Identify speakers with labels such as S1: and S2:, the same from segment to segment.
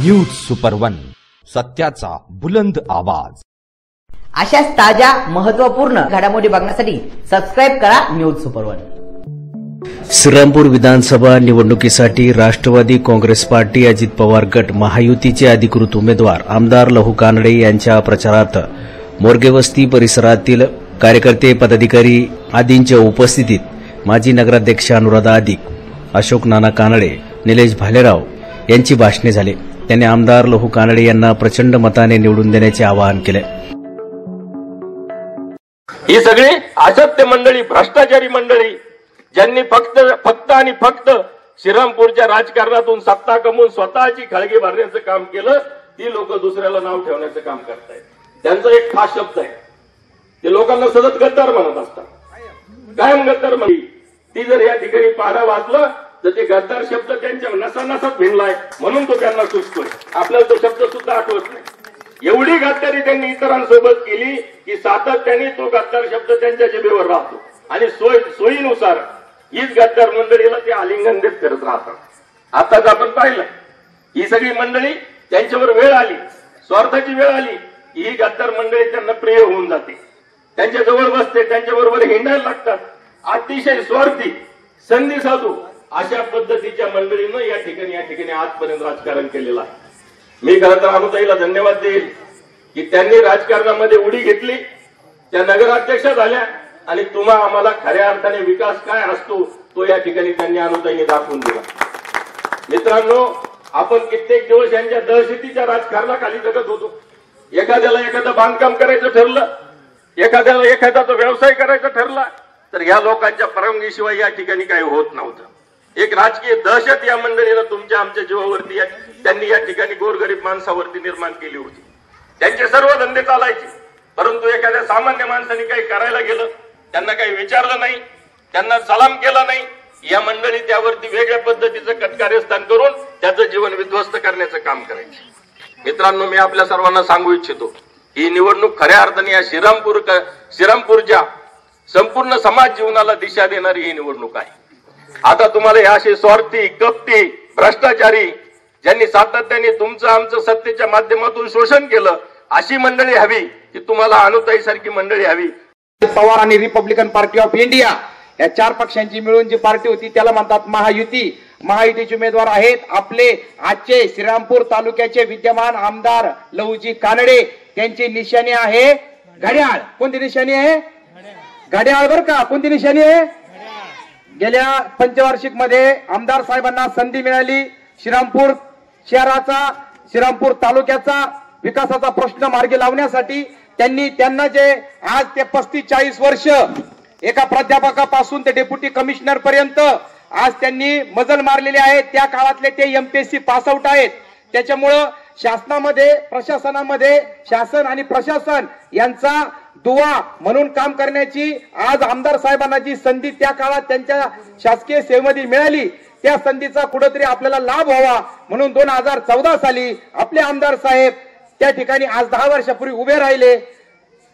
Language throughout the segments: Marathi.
S1: न्यूज सुपर 1, सत्याचा बुलंद आवाज।
S2: अशाच ताज्या महत्त्वपूर्ण घडामोडी बघण्यासाठी सबस्क्राइब करा न्यूज सुपर 1।
S3: श्रीरामपूर विधानसभा निवडणुकीसाठी राष्ट्रवादी काँग्रेस पार्टी अजित पवार गट महायुतीचे अधिकृत उमेदवार आमदार लहू कानडे यांच्या प्रचारार्थ मोरगेवस्ती परिसरातील कार्यकर्ते पदाधिकारी आदींच्या उपस्थितीत माजी नगराध्यक्ष अनुराधा आदिक, अशोक नाना कानडे, निलेश भालेराव यांची भाषणे झाली। त्यांनी आमदार लहू कानडे यांना प्रचंड मताने निवडून देण्याचे आवाहन केले।
S4: ही सगळी असत्य मंडळी, भ्रष्टाचारी मंडळी, ज्यांनी फक्त आणि फक्त श्रीरामपूरच्या राजकारणातून सत्ता कमवून स्वतःची खळगी भरण्याचं काम केलं, ती लोक दुसऱ्याला नाव ठेवण्याचं काम करतायत। त्यांचा एक खास शब्द आहे, ते लोकांना सतत गद्दार म्हणत असतात, कायम गद्दार म्हणली। ती जर या ठिकाणी पाढा वाचलं तर ते गद्दार शब्द त्यांच्या नसानसात भिनलाय, म्हणून तो त्यांना सुचतोय। आपल्याला तो शब्द सुद्धा आठवत नाही। एवढी गद्दारी त्यांनी इतरांसोबत केली की सातत्याने तो गद्दार शब्द त्यांच्या जिभेवर राहतो आणि सोयीनुसार हीच गद्दार मंडळीला ते आलिंगन देत करत राहतात। आताच आपण पाहिलं, ही सगळी मंडळी त्यांच्यावर वेळ आली, स्वार्थाची वेळ आली, ही गद्दार मंडळी त्यांना प्रिय होऊन जाते, त्यांच्या जवळ बसते, त्यांच्याबरोबर हिंडायला लागतात। अतिशय स्वार्थी, संधी साधू अशा पद्धतीच्या मंडळीनं या ठिकाणी आजपर्यंत राजकारण केलेलं आहे। मी खरं तर अनुताईला धन्यवाद देईल की त्यांनी राजकारणामध्ये उडी घेतली, त्या नगराध्यक्षा झाल्या आणि तुम्हा आम्हाला खऱ्या अर्थाने विकास काय असतो तो या ठिकाणी त्यांनी अनुताईने दाखवून दिला। मित्रांनो, आपण कित्येक दिवस यांच्या दहशतीच्या राजकारणाखाली जगत होतो। एखाद्याला एखादं बांधकाम करायचं ठरलं, एखाद्याला एखादा व्यवसाय करायचा ठरला तर या लोकांच्या परवानगीशिवाय या ठिकाणी काही होत नव्हतं। एक राजकीय दहशत या मंडळीनं तुमच्या आमच्या जीवावरती त्यांनी या ठिकाणी गोरगरीब माणसावरती निर्माण केली होती। त्यांचे सर्व धंदे चालायचे, परंतु एखाद्या सामान्य माणसाने काही करायला गेलं, त्यांना काही विचारलं नाही, त्यांना सलाम केला नाही, या मंडळी त्यावरती वेगळ्या पद्धतीचं कटकारस्थान करून त्याचं जीवन विध्वस्त करण्याचं काम करायचे। मित्रांनो, मी आपल्या सर्वांना सांगू इच्छितो, ही निवडणूक खऱ्या अर्थाने या श्रीरामपूरच्या संपूर्ण समाज जीवनाला दिशा देणारी ही निवडणूक आहे। आता तुम्हाला हे असे स्वार्थी, कपटी, भ्रष्टाचारी, ज्यांनी सातत्याने तुमचं आमचं सत्तेच्या माध्यमातून शोषण केलं, अशी मंडळी हवी की तुम्हाला अनुताई सारखी मंडळी हवी।
S5: पवार आणि रिपब्लिकन पार्टी ऑफ इंडिया या चार पक्षांची मिळून जी पार्टी होती त्याला म्हणतात महायुती। महायुतीचे उमेदवार आहेत आपले आजचे श्रीरामपूर तालुक्याचे विद्यमान आमदार लहूजी कानडे। त्यांची निशाणी आहे घड्याळ। कोणती निशाणी आहे? घड्याळ बर का। कोणती निशाणी आहे? गेल्या पंचवार्षिक मध्ये आमदार साहेबांना संधी मिळाली श्रीरामपूर शहराचा, श्रीरामपूर तालुक्याचा विकासाचा प्रश्न मार्गी लावण्यासाठी। त्यांना जे आज ते 35-40 वर्ष एका प्राध्यापकापासून ते डेप्युटी कमिशनर पर्यंत आज त्यांनी मजल मारलेली आहे। त्या काळातले ते MPSC पास आउट आहेत। त्याच्यामुळं शासनामध्ये, प्रशासनामध्ये शासन आणि प्रशासन यांचा दुवा म्हणून काम करण्याची आज आमदार साहेबांना जी संधी त्या काळात त्यांच्या शासकीय सेवेमध्ये मिळाली, त्या संधीचा कुठेतरी आपल्याला लाभ व्हावा म्हणून 2014 साली आपले आमदार साहेब त्या ठिकाणी आज 10 वर्षापूर्वी उभे राहिले।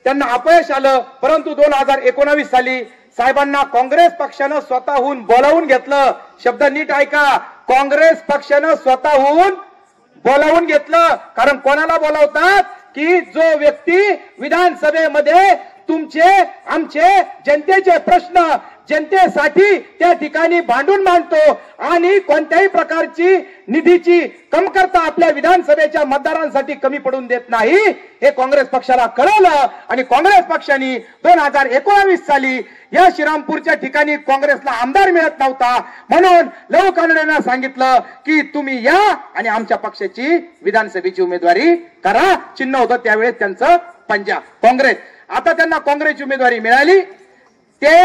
S5: त्यांना अपयश आलं, परंतु 2019 साली साहेबांना काँग्रेस पक्षानं स्वतःहून बोलावून घेतलं। शब्द नीट ऐका, काँग्रेस पक्षानं स्वतःहून बोलावून घेतलं। कारण कोणाला बोलावतात की जो व्यक्ती विधानसभेमध्ये तुमचे आमचे जनतेचे प्रश्न जनतेसाठी त्या ठिकाणी भांडून मांडतो आणि कोणत्याही प्रकारची निधीची कमतरता आपल्या विधानसभेच्या मतदारांसाठी कमी पडून देत नाही, हे काँग्रेस पक्षाला कळलं आणि काँग्रेस पक्षाने 2019 साली या श्रीरामपूरच्या ठिकाणी काँग्रेसला आमदार मिळत नव्हता, म्हणून लहू कानडेंना सांगितलं की तुम्ही या आणि आमच्या पक्षाची विधानसभेची उमेदवारी करा। चिन्ह होतं त्यावेळेस त्यांचं पंजा, काँग्रेस। आता त्यांना काँग्रेसची उमेदवारी मिळाली। ते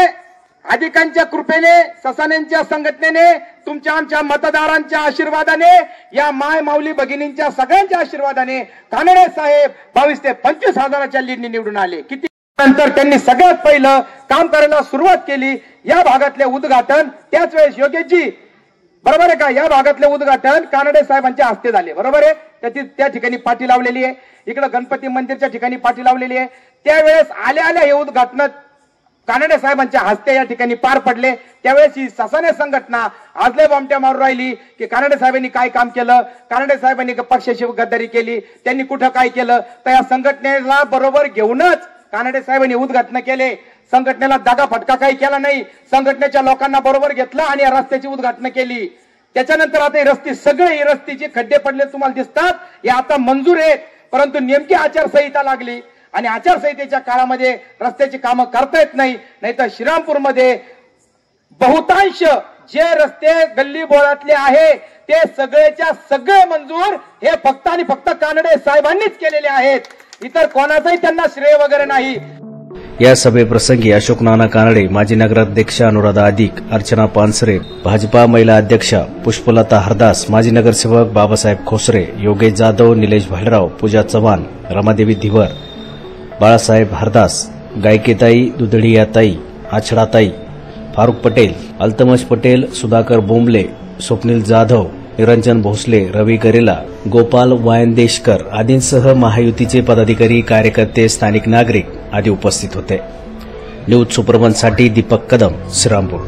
S5: अधिकांच्या कृपेने, ससाण्यांच्या संघटनेने, तुमच्या आमच्या मतदारांच्या आशीर्वादाने, या माय माऊली भगिनींच्या सगळ्यांच्या आशीर्वादाने कानडे साहेब 22 ते 25 हजाराच्या लीडने निवडून आले। किती नंतर त्यांनी सगळ्यात पहिलं काम करायला सुरुवात केली। या भागातले उद्घाटन त्याच वेळेस योगेशजी, बरोबर आहे का, या भागातले उद्घाटन कानडे साहेबांच्या हस्ते झाले, बरोबर आहे। त्या ठिकाणी पाठी लावलेली आहे, इकडे गणपती मंदिरच्या ठिकाणी पाठी लावलेली आहे। त्यावेळेस आल्या हे उद्घाटन कानडे साहेबांच्या हस्ते या ठिकाणी पार पडले। त्यावेळेस ही ससाने संघटना आजले बॉम्बट्या मारून राहिली की कानडे साहेबांनी काय काम केलं, कानडे साहेबांनी पक्षाशी गद्दारी केली, त्यांनी कुठं काय केलं। तर या संघटनेला बरोबर घेऊनच कानडे साहेबांनी उद्घाटन केले। संघटनेला दागा फटका काही केला नाही, संघटनेच्या लोकांना बरोबर घेतलं आणि या रस्त्याची उद्घाटन केली। त्याच्यानंतर आता ही रस्ते सगळे ही रस्त्याचे खड्डे पडले तुम्हाला दिसतात, हे आता मंजूर आहेत, परंतु नेमकी आचारसंहिता लागली आणि आचारसंहितेच्या काळामध्ये रस्त्याची कामं करता येत नाही तर श्रीरामपूरमध्ये बहुतांश जे रस्ते गल्ली बोळातले आहे ते सगळेच्या सगळे मंजूर हे फक्त आणि फक्त कानडे साहेबांनीच केलेले आहेत, इतर कोणाचाही त्यांना श्रेय वगैरे नाही।
S3: या सभेप्रसंगी अशोक नाना कानडे, माजी नगराध्यक्ष अनुराधा अधिक, अर्चना पानसरे, भाजपा महिला अध्यक्षा पुष्पलता हरदास, माजी नगरसेवक बाबासाहेब खोसरे, योगेश जाधव, निलेश भालराव, पूजा चव्हाण, रमादेवी धिवर, बाळासाहेब हरदास, गायकेताई, दुधडियाताई, आछडाताई, फारुख पटेल, अल्तमश पटेल, सुधाकर बोंबले, स्वप्नील जाधव, निरंजन भोसले, रवी गरेला, गोपाल वायंदेशकर आदींसह महायुतीचे पदाधिकारी, कार्यकर्ते, स्थानिक नागरिक आदी उपस्थित होते। न्यूज सुपरवनसाठी दीपक कदम, श्रीरामपूर।